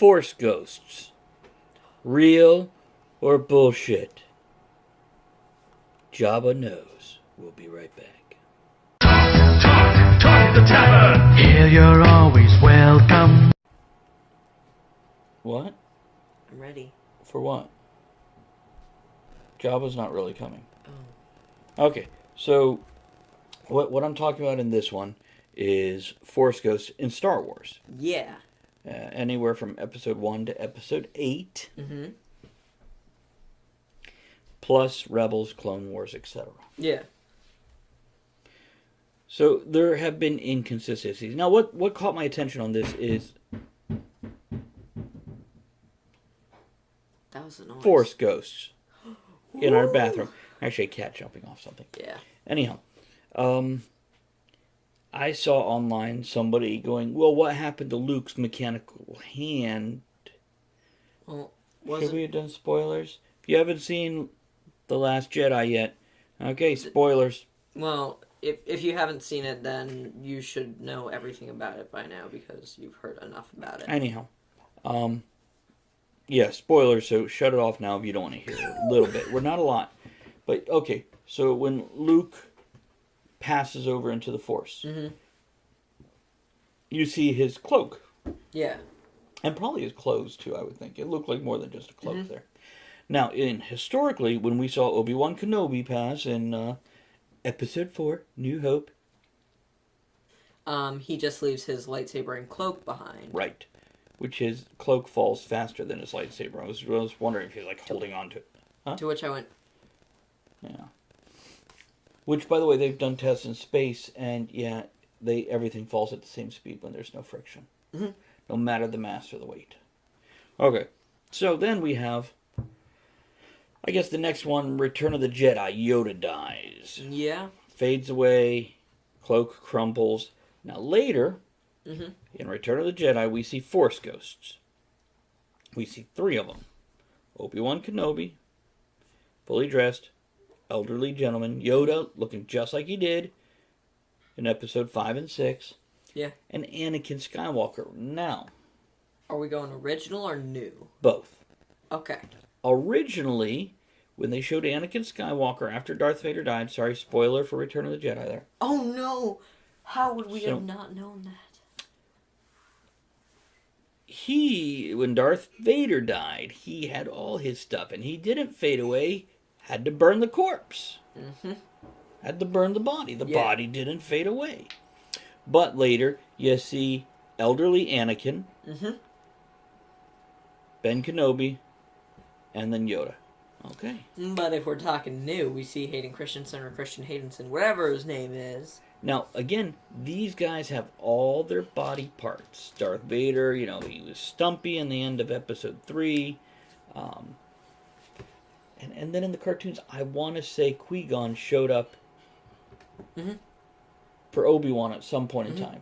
Force ghosts. Real or bullshit? Jabba knows. We'll be right back. Talk to the tavern. Here you're always welcome. What? I'm ready. For what? Jabba's not really coming. Oh. Okay, so what I'm talking about in this one is Force ghosts in Star Wars. Yeah. Anywhere from episode 1 to episode 8. Mm-hmm. Plus Rebels, Clone Wars, etc. Yeah. So there have been inconsistencies. Now, what caught my attention on this is That was a noise. Force ghosts in our bathroom. Actually, a cat jumping off something. Yeah. Anyhow, I saw online somebody going, well, what happened to Luke's mechanical hand? Well, Should we have done spoilers? If you haven't seen The Last Jedi yet, okay, spoilers. Well, if you haven't seen it, then you should know everything about it by now because you've heard enough about it. Anyhow, yeah, spoilers, so shut it off now if you don't want to hear it. A little bit. We're not a lot. But, okay, so when Luke passes over into the Force, you see his cloak. Yeah. And probably his clothes, too, I would think. It looked like more than just a cloak there. Now, historically, when we saw Obi-Wan Kenobi pass in Episode 4, New Hope. He just leaves his lightsaber and cloak behind. Right. Which his cloak falls faster than his lightsaber. I was wondering if he's, like, holding on to it. Huh? To which I went... Yeah. Which, by the way, they've done tests in space, and, yeah, everything falls at the same speed when there's no friction. Mm-hmm. No matter the mass or the weight. Okay. So then we have... I guess the next one, Return of the Jedi, Yoda dies. Yeah. Fades away, cloak crumbles. Now later, in Return of the Jedi, we see Force ghosts. We see 3 of them. Obi-Wan Kenobi, fully dressed, elderly gentleman. Yoda, looking just like he did in Episode 5 and 6. Yeah. And Anakin Skywalker. Now. Are we going original or new? Both. Okay. Originally, when they showed Anakin Skywalker after Darth Vader died, sorry, spoiler for Return of the Jedi there. Oh no! How would we have not known that? When Darth Vader died, he had all his stuff, and he didn't fade away. Had to burn the corpse. Had to burn the body. The body didn't fade away. But later, you see elderly Anakin, Ben Kenobi, and then Yoda. Okay. But if we're talking new, we see Hayden Christensen or Christian Haydenson, whatever his name is. Now, again, these guys have all their body parts. Darth Vader, he was stumpy in the end of Episode 3. And then in the cartoons, I want to say Qui-Gon showed up for Obi-Wan at some point in time.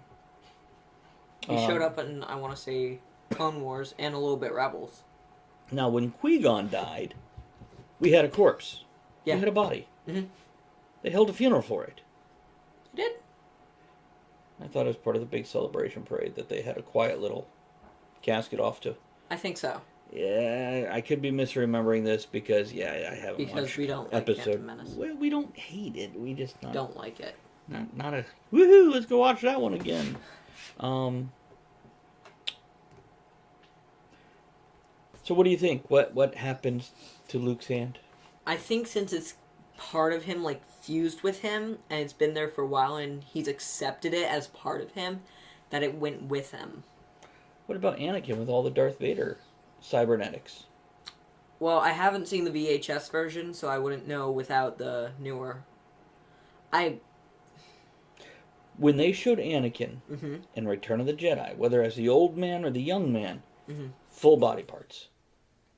He showed up in, I want to say, Clone Wars and a little bit Rebels. Now, when Qui-Gon died, we had a corpse. Yeah. We had a body. They held a funeral for it. He did? I thought it was part of the big celebration parade that they had a quiet little casket off to. I think so. Yeah, I could be misremembering this because, I haven't Because watched we don't like episode. Phantom Menace. Well, we don't hate it. We just Don't like it. Not a woohoo. Let's go watch that one again. So what do you think? What happens to Luke's hand? I think since it's part of him, like, fused with him, and it's been there for a while, and he's accepted it as part of him, that it went with him. What about Anakin with all the Darth Vader cybernetics? Well, I haven't seen the VHS version, so I wouldn't know without the newer. When they showed Anakin in Return of the Jedi, whether as the old man or the young man, full body parts.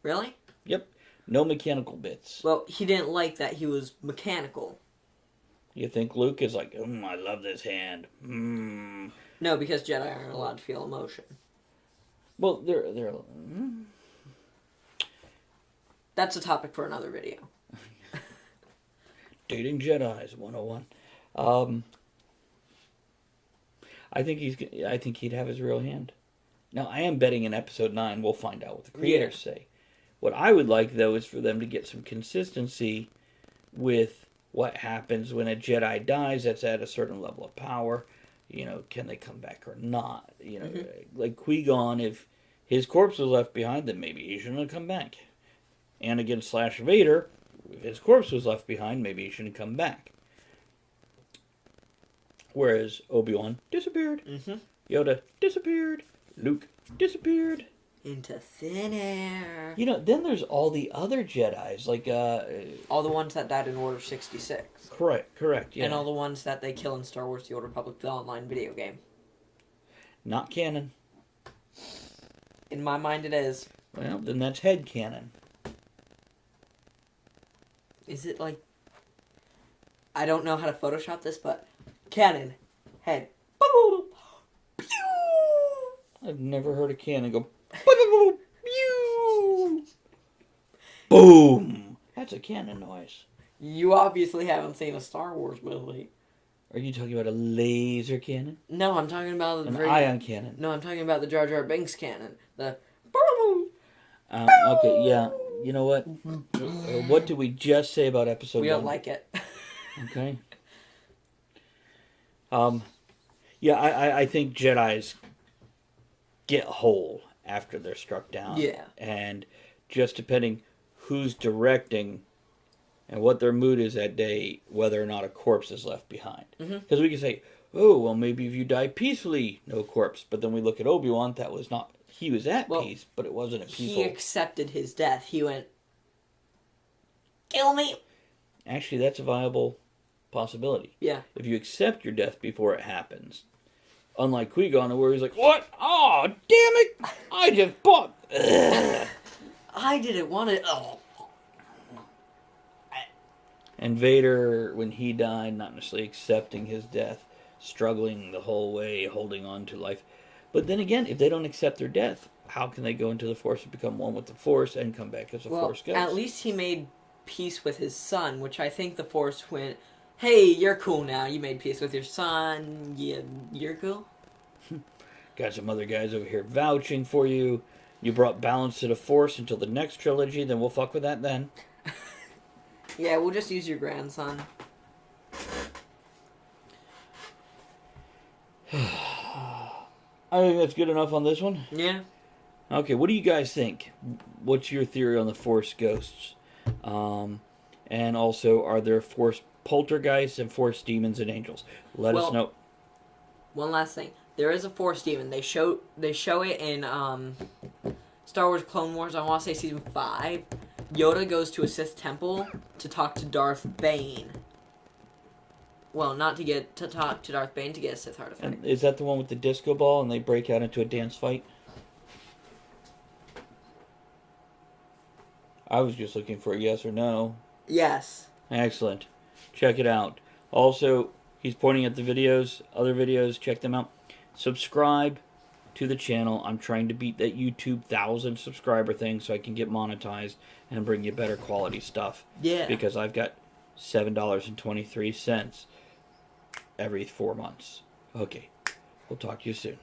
Really? Yep. No mechanical bits. Well, he didn't like that he was mechanical. You think Luke is like, I love this hand. No, because Jedi aren't allowed to feel emotion. Well, they're That's a topic for another video. Dating Jedis 101. I think he'd have his real hand. Now, I am betting in episode 9 we'll find out what the creators say. What I would like, though, is for them to get some consistency with what happens when a Jedi dies that's at a certain level of power. You know, can they come back or not? You know, like Qui-Gon, if his corpse was left behind, then maybe he shouldn't have come back. Anakin / Vader, if his corpse was left behind, maybe he shouldn't come back. Whereas Obi-Wan disappeared. Yoda disappeared. Luke disappeared. Into thin air. You know, then there's all the other Jedis, like all the ones that died in Order 66. Correct, yeah. And all the ones that they kill in Star Wars The Old Republic, the online video game. Not canon. In my mind, it is. Well, then that's head canon. Is it like... I don't know how to Photoshop this, but... Canon. Head. I've never heard a cannon go... Boom! That's a cannon noise. You obviously haven't seen a Star Wars movie. Are you talking about a laser cannon? No, I'm talking about... An ion cannon? No, I'm talking about the Jar Jar Binks cannon. The... Okay, yeah. You know what? What did we just say about episode 1? We don't like it. Okay. Yeah, I think Jedis get whole after they're struck down. Yeah. And just depending who's directing and what their mood is that day, whether or not a corpse is left behind. Because we can say, oh, well, maybe if you die peacefully, no corpse. But then we look at Obi-Wan, that was not... He was at peace, but it wasn't a peaceful... He accepted his death. He went, kill me. Actually, that's a viable possibility. Yeah. If you accept your death before it happens. Unlike Qui-Gon, where he's like, what? Oh, damn it! I just bought... I didn't want it. Oh. And Vader, when he died, not necessarily accepting his death, struggling the whole way, holding on to life. But then again, if they don't accept their death, how can they go into the Force and become one with the Force and come back as a Force ghost? At least he made peace with his son, which I think the Force went, hey, you're cool now. You made peace with your son. Yeah, you're cool. Got some other guys over here vouching for you. You brought balance to the Force until the next trilogy, then we'll fuck with that then. Yeah, we'll just use your grandson. I think that's good enough on this one. Yeah. Okay, what do you guys think? What's your theory on the Force ghosts? And also, are there Force poltergeists and Force demons and angels? Let us know. One last thing. There is a Force demon. They show it in Star Wars Clone Wars, I want to say Season 5. Yoda goes to a Sith temple to talk to Darth Bane. Well, not to talk to Darth Bane, to get a Sith artifact. And is that the one with the disco ball and they break out into a dance fight? I was just looking for a yes or no. Yes. Excellent. Check it out. Also, he's pointing at the videos, other videos, check them out. Subscribe to the channel. I'm trying to beat that YouTube 1,000 subscriber thing so I can get monetized and bring you better quality stuff. Yeah. Because I've got $7.23 every 4 months. Okay. We'll talk to you soon.